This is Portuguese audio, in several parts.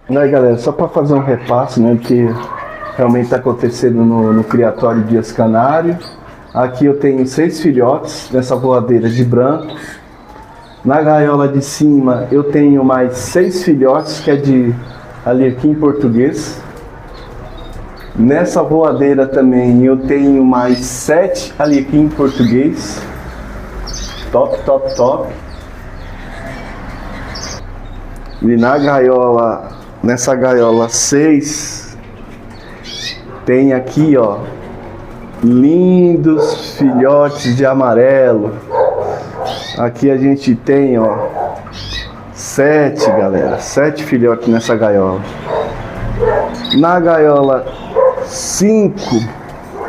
Aí galera, só para fazer um repasse, né, que realmente está acontecendo no criatório Dias Canário. Aqui eu tenho 6 filhotes nessa voadeira de branco. Na gaiola de cima eu tenho mais 6 filhotes, que é de alecrim português. Nessa voadeira também eu tenho mais 7 alecrim português. Top, top, top. E na gaiola, nessa gaiola 6, tem aqui, ó, lindos filhotes de amarelo. Aqui a gente tem, ó, 7, galera, 7 filhotes nessa gaiola. Na gaiola 5,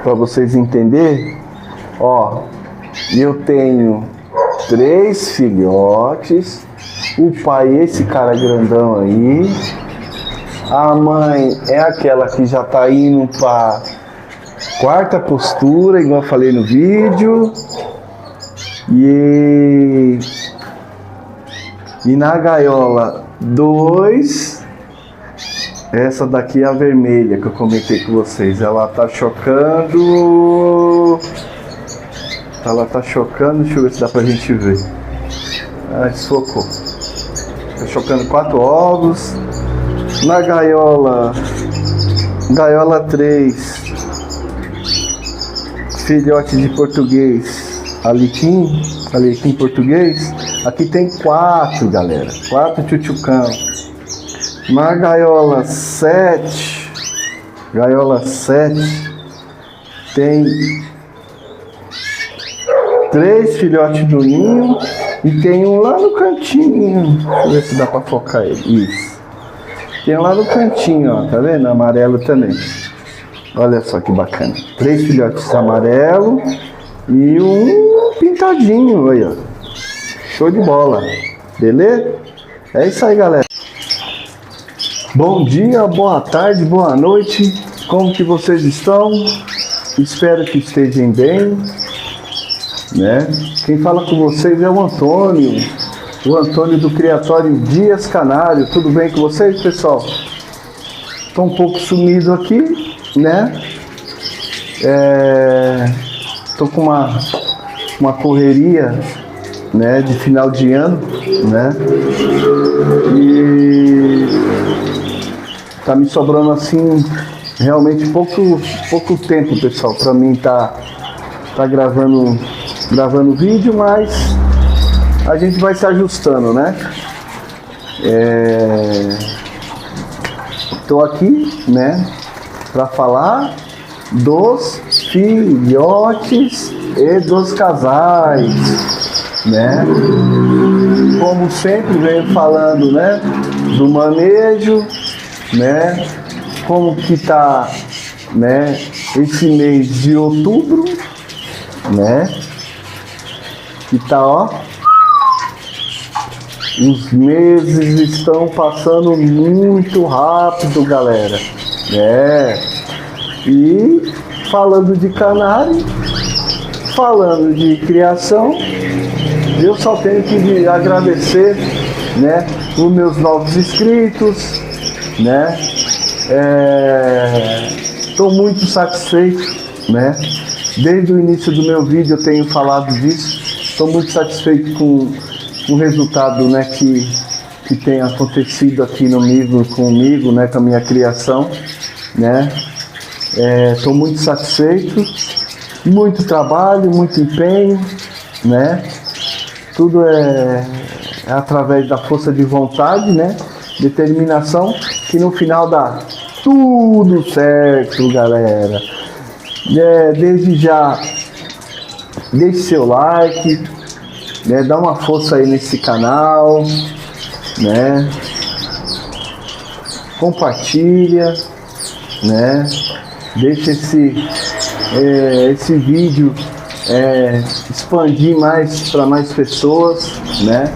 para vocês entenderem, ó, eu tenho 3 filhotes. O pai é esse cara grandão aí. A mãe é aquela que já tá indo para 4ª postura, igual eu falei no vídeo. E na gaiola 2, essa daqui é a vermelha que eu comentei com vocês. Ela tá chocando. Ela tá chocando, deixa eu ver se dá pra gente ver. Ah, desfocou. Tá chocando 4 ovos. Na gaiola 3, filhote de português, alecrim português. Aqui tem 4, galera, 4 tchutchucão. Na gaiola 7, tem 3 filhotes do ninho. E tem um lá no cantinho. Deixa eu ver se dá pra focar ele. Isso. Tem um lá no cantinho, ó. Tá vendo? Amarelo também. Olha só que bacana. 3 filhotes amarelo e um pintadinho. Aí, ó. Show de bola. Beleza? É isso aí, galera. Bom dia, boa tarde, boa noite. Como que vocês estão? Espero que estejam bem, né? Quem fala com vocês é o Antônio do criatório Dias Canário. Tudo bem com vocês, pessoal? Estou um pouco sumido aqui, né? Estou com uma correria, né, de final de ano, né? E tá me sobrando assim realmente pouco tempo, pessoal, para mim tá gravando vídeo, mas a gente vai se ajustando, né? Tô aqui, né, para falar dos filhotes e dos casais, né? Como sempre venho falando, né, do manejo, né? Como que tá, né, esse mês de outubro, né? Que tá, ó, os meses estão passando muito rápido, galera, né? E falando de canário, falando de criação, eu só tenho que agradecer, né, os meus novos inscritos, né? Estou muito satisfeito, né? Desde o início do meu vídeo eu tenho falado disso. Estou muito satisfeito com o resultado, né, que tem acontecido aqui comigo, né, com a minha criação, né? Estou muito satisfeito. Muito trabalho, muito empenho, né? Tudo é através da força de vontade, né? Determinação, que no final dá tudo certo, galera. Desde já, deixe seu like, né? Dá uma força aí nesse canal, né? Compartilha, né? Deixa esse vídeo expandir mais para mais pessoas, né?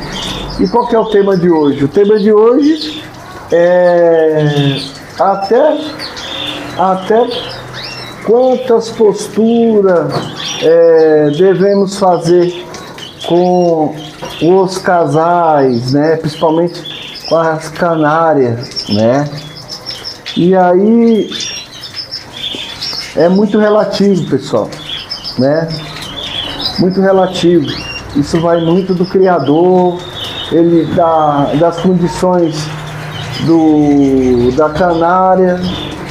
E qual que é o tema de hoje? O tema de hoje é até quantas posturas devemos fazer com os casais, né? Principalmente com as canárias, né? E aí é muito relativo, pessoal, né? Muito relativo. Isso vai muito do criador, ele das condições da canária,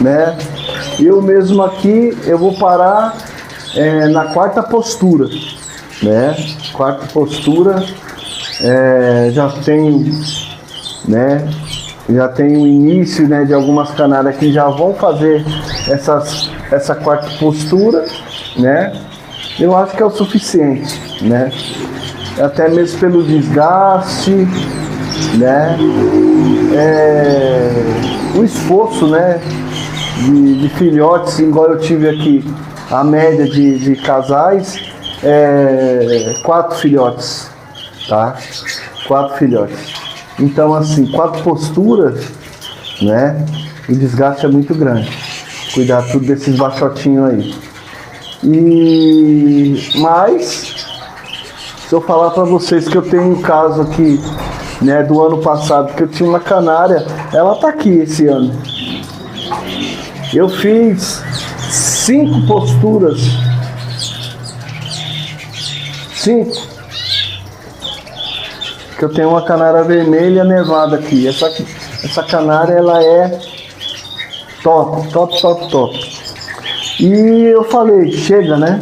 né? Eu mesmo aqui, eu vou parar na quarta postura, né? Quarta postura, já tenho, né? Já tem o início, né, de algumas canárias que já vão fazer essa quarta postura, né? Eu acho que é o suficiente, né? Até mesmo pelo desgaste, né? O esforço, né, de filhotes, igual eu tive aqui, a média de casais, 4 filhotes, tá? 4 filhotes. Então, assim, 4 posturas, né? O desgaste é muito grande. Cuidar tudo desses baixotinhos aí. Mas, se eu falar para vocês que eu tenho um caso aqui, né, do ano passado, que eu tinha uma canária, ela tá aqui esse ano. Eu fiz 5 posturas. 5. Que eu tenho uma canária vermelha nevada aqui. Essa canária, ela é top, top, top, top. E eu falei, chega, né?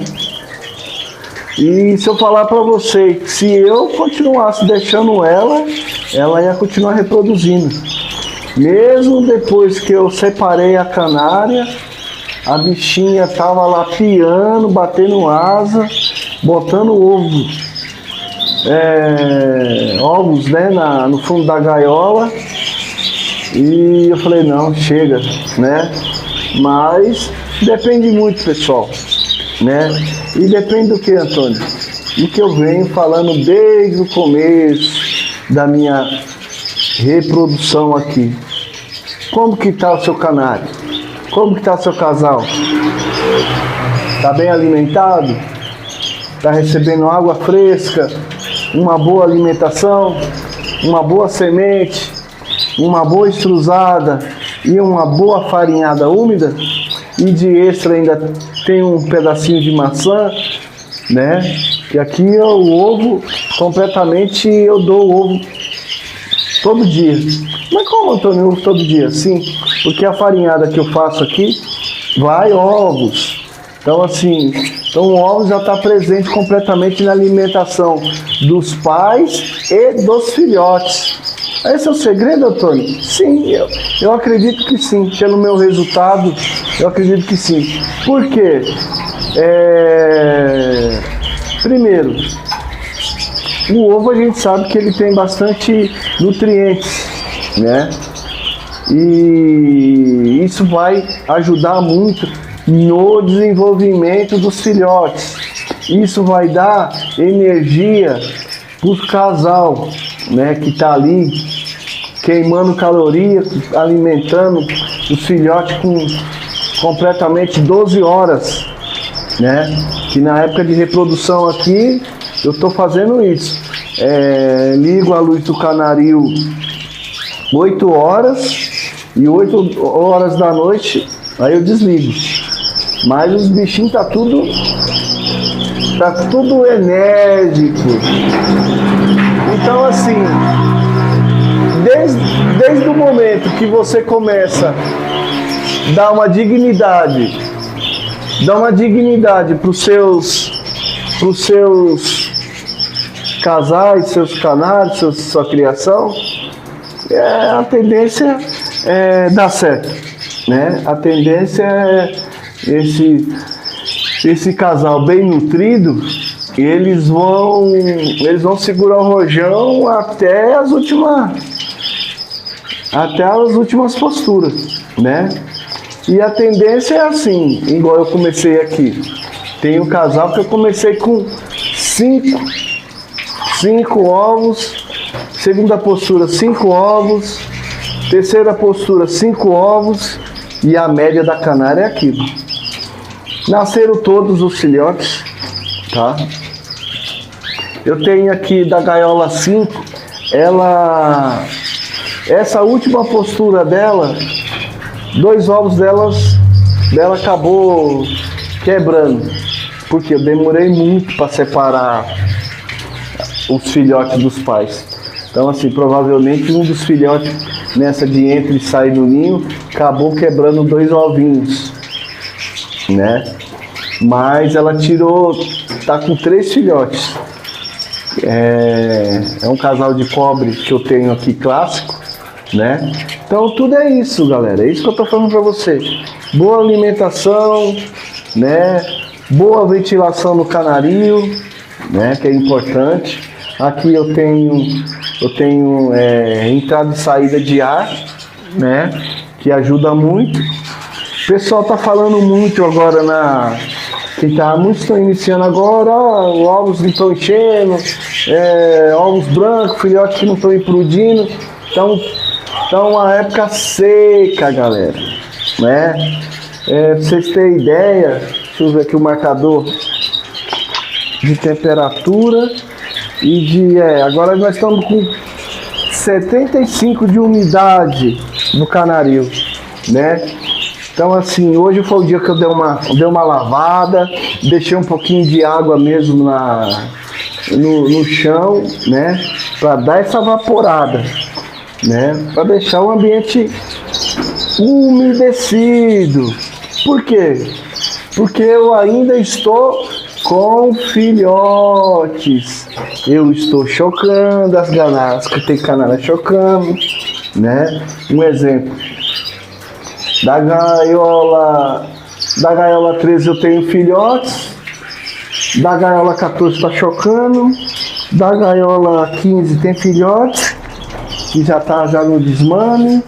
E se eu falar pra você que se eu continuasse deixando ela ia continuar reproduzindo. Mesmo depois que eu separei a canária, a bichinha tava lá piando, batendo asa, botando ovos, né, no fundo da gaiola. E eu falei, não, chega, né? Mas depende muito, pessoal, né? E depende do que, Antônio? Do que eu venho falando desde o começo da minha reprodução aqui. Como que tá o seu canário? Como que tá o seu casal? Tá bem alimentado? Tá recebendo água fresca? Uma boa alimentação? Uma boa semente? Uma boa estruzada? E uma boa farinhada úmida? E de extra ainda tem um pedacinho de maçã, né? E aqui o ovo, completamente, eu dou o ovo todo dia. Mas como, Antônio, ovo todo dia? Sim, porque a farinhada que eu faço aqui vai ovos. Então, assim, o ovo já está presente completamente na alimentação dos pais e dos filhotes. Esse é o segredo, Antônio? Sim, eu acredito que sim. Pelo meu resultado, eu acredito que sim. Por quê? Primeiro, o ovo a gente sabe que ele tem bastante nutrientes, né? E isso vai ajudar muito no desenvolvimento dos filhotes. Isso vai dar energia para o casal, né, que está ali queimando calorias, alimentando os filhotes com completamente 12 horas, né? Que na época de reprodução aqui eu estou fazendo isso. Ligo a luz do canaril 8 horas e 8 horas da noite aí eu desligo. Mas os bichinhos tá tudo enérgico. Então, assim, desde o momento que você começa a dar uma dignidade para os seus casais, seus canários, sua criação, a tendência é dar certo, né? A tendência é esse casal bem nutrido, eles vão segurar o rojão até as últimas posturas, né? E a tendência é assim, igual eu comecei aqui. Tem um casal que eu comecei com 5 ovos, segunda postura 5 ovos, terceira postura 5 ovos e a média da canária é aquilo. Nasceram todos os filhotes, tá? Eu tenho aqui da gaiola 5, ela Essa última postura dela, 2 ovos dela acabou quebrando, porque eu demorei muito para separar os filhotes dos pais. Então assim, provavelmente um dos filhotes nessa de entre e sair do ninho acabou quebrando 2 ovinhos, né? Mas ela tirou, tá com 3 filhotes. É um casal de cobre que eu tenho aqui clássico, né? Então tudo é isso, galera. É isso que eu tô falando para você. Boa alimentação, né? Boa ventilação no canarinho, né? Que é importante. Aqui eu tenho entrada e saída de ar, né? Que ajuda muito. O pessoal tá falando muito agora muitos estão iniciando agora, ovos não estão enchendo, ovos brancos, filhotes que não estão implodindo. Então uma época seca, galera, né? Pra vocês terem ideia, deixa eu ver aqui o marcador de temperatura e agora nós estamos com 75 de umidade no canarinho, né? Então assim, hoje foi o dia que eu dei uma lavada, deixei um pouquinho de água mesmo no chão, né? Para dar essa vaporada, né? Para deixar o ambiente umedecido. Por quê? Porque eu ainda estou com filhotes. Eu estou chocando as ganas, que tem canela chocando, né? Um exemplo. Da gaiola 13 eu tenho filhotes, da gaiola 14 está chocando, da gaiola 15 tem filhotes, que já está já no desmame,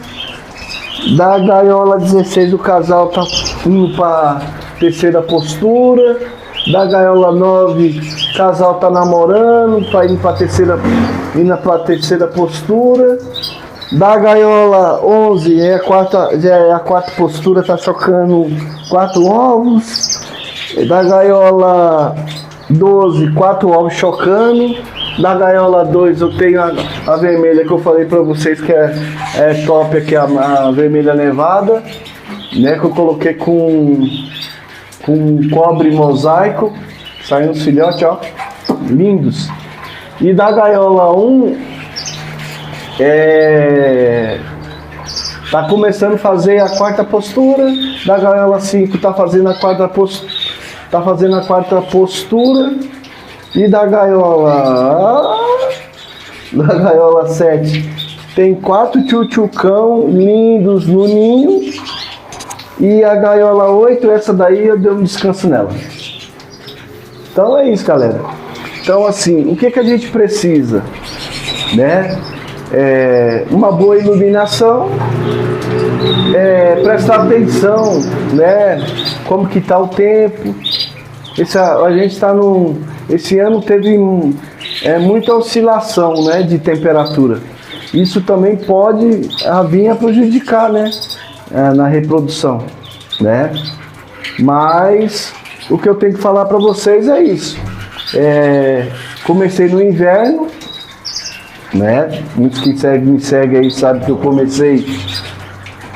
da gaiola 16 o casal está indo para terceira postura, da gaiola 9 o casal está namorando, está indo para terceira postura. Da gaiola 11 já é a quarta postura, tá chocando 4 ovos. Da gaiola 12, 4 ovos chocando. Da gaiola 2 eu tenho a vermelha que eu falei pra vocês que é top aqui, a vermelha nevada, né? Que eu coloquei com cobre mosaico, saindo os filhotes, ó, lindos. E da gaiola 1 tá começando a fazer a quarta postura. Da gaiola 5 tá fazendo a quarta postura. E da gaiola 7 tem 4 tchutchucão lindos no ninho. E a gaiola 8, essa daí eu dei um descanso nela. Então é isso, galera. Então assim, o que a gente precisa, né? Uma boa iluminação, prestar atenção, né? Como que tá o tempo. A gente está esse ano teve muita oscilação, né, de temperatura. Isso também pode vir a prejudicar, né, na reprodução, né? Mas o que eu tenho que falar para vocês é isso. Comecei no inverno, né? Muitos que me seguem aí sabem que eu comecei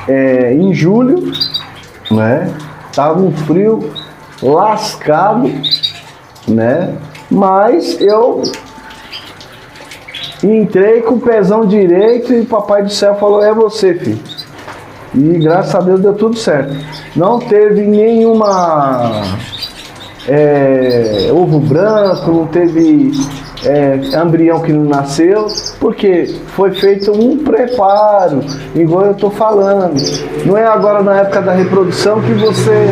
em julho, né? Tava um frio lascado, né? Mas eu entrei com o pezão direito e o papai do céu falou: é você, filho. E graças a Deus deu tudo certo. Não teve nenhuma ovo branco, não teve embrião que não nasceu, porque foi feito um preparo, igual eu estou falando. Não é agora na época da reprodução que você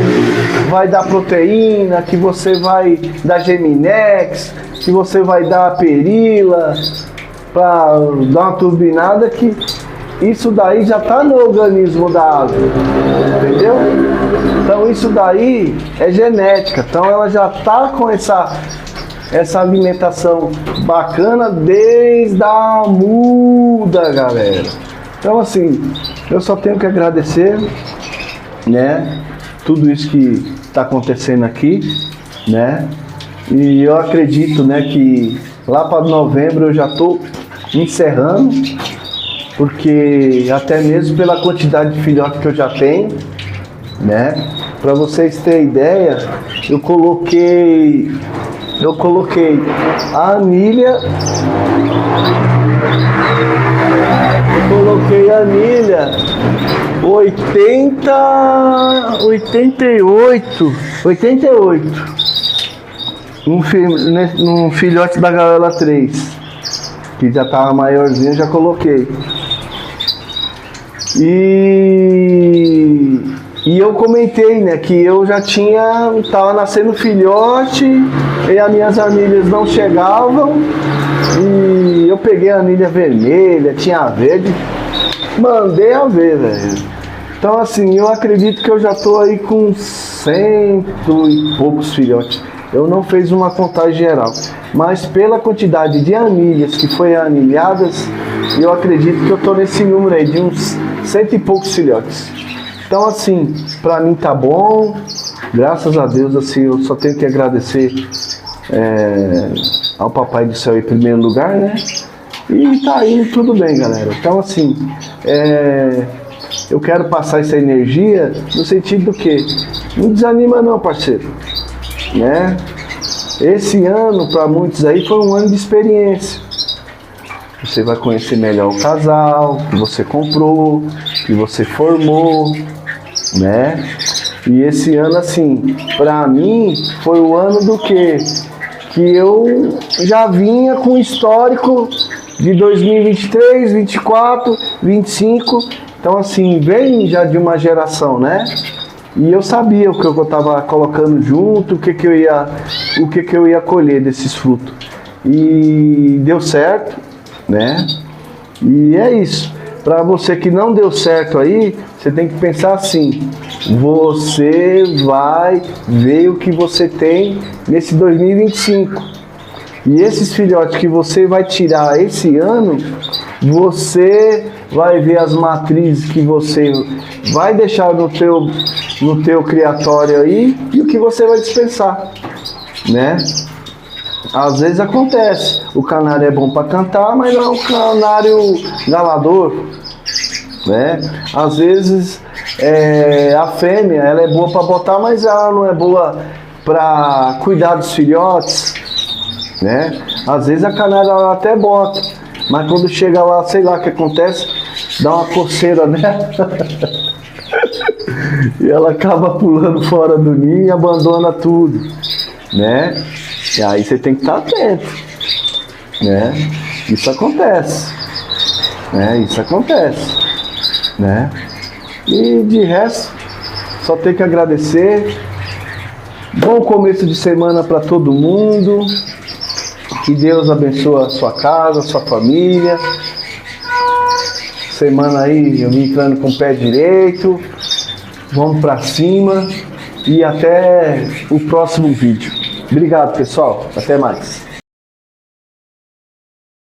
vai dar proteína, que você vai dar Geminex, que você vai dar perila para dar uma turbinada, que isso daí já está no organismo da ave, entendeu? Então isso daí é genética, então ela já está com essa alimentação bacana desde a muda, galera. Então assim, eu só tenho que agradecer, né, tudo isso que está acontecendo aqui, né, e eu acredito, né, que lá para novembro eu já estou encerrando, porque até mesmo pela quantidade de filhote que eu já tenho, né? Para vocês terem ideia, eu coloquei a anilha. Eu coloquei a anilha 88 num filhote da gaiola 3, que já tava maiorzinho, já coloquei. E eu comentei, né, que eu já tava nascendo filhote e as minhas anilhas não chegavam, e eu peguei a anilha vermelha, tinha a verde, mandei a ver, velho. Então assim, eu acredito que eu já tô aí com 100 e poucos filhotes. Eu não fiz uma contagem geral, mas pela quantidade de anilhas que foi anilhadas, eu acredito que eu tô nesse número aí de uns 100 e poucos filhotes. Então assim, pra mim tá bom, graças a Deus, assim, eu só tenho que agradecer ao Papai do Céu em primeiro lugar, né? E tá indo tudo bem, galera. Então assim, eu quero passar essa energia no sentido do que não desanima não, parceiro, né? Esse ano para muitos aí foi um ano de experiência. Você vai conhecer melhor o casal que você comprou, que você formou, né? E esse ano assim, para mim foi o ano do que eu já vinha com histórico de 2023, 24, 25. Então assim, vem já de uma geração, né? E eu sabia o que eu estava colocando junto, o que eu ia colher desses frutos. E deu certo, né? E é isso. Para você que não deu certo aí, você tem que pensar assim: você vai ver o que você tem nesse 2025. E esses filhotes que você vai tirar esse ano, você vai ver as matrizes que você vai deixar no teu criatório aí e o que você vai dispensar, né? Às vezes acontece, o canário é bom para cantar, mas não é um canário galador, né? Às vezes a fêmea, ela é boa para botar, mas ela não é boa para cuidar dos filhotes, né? Às vezes a canária ela até bota, mas quando chega lá, sei lá o que acontece, dá uma coceira nela e ela acaba pulando fora do ninho e abandona tudo, né? E aí você tem que estar atento, né? Isso acontece, né? Isso acontece, né? E de resto, só tenho que agradecer. Bom começo de semana para todo mundo. Que Deus abençoe a sua casa, a sua família. Semana aí eu vim entrando com o pé direito. Vamos para cima e até o próximo vídeo. Obrigado, pessoal. Até mais.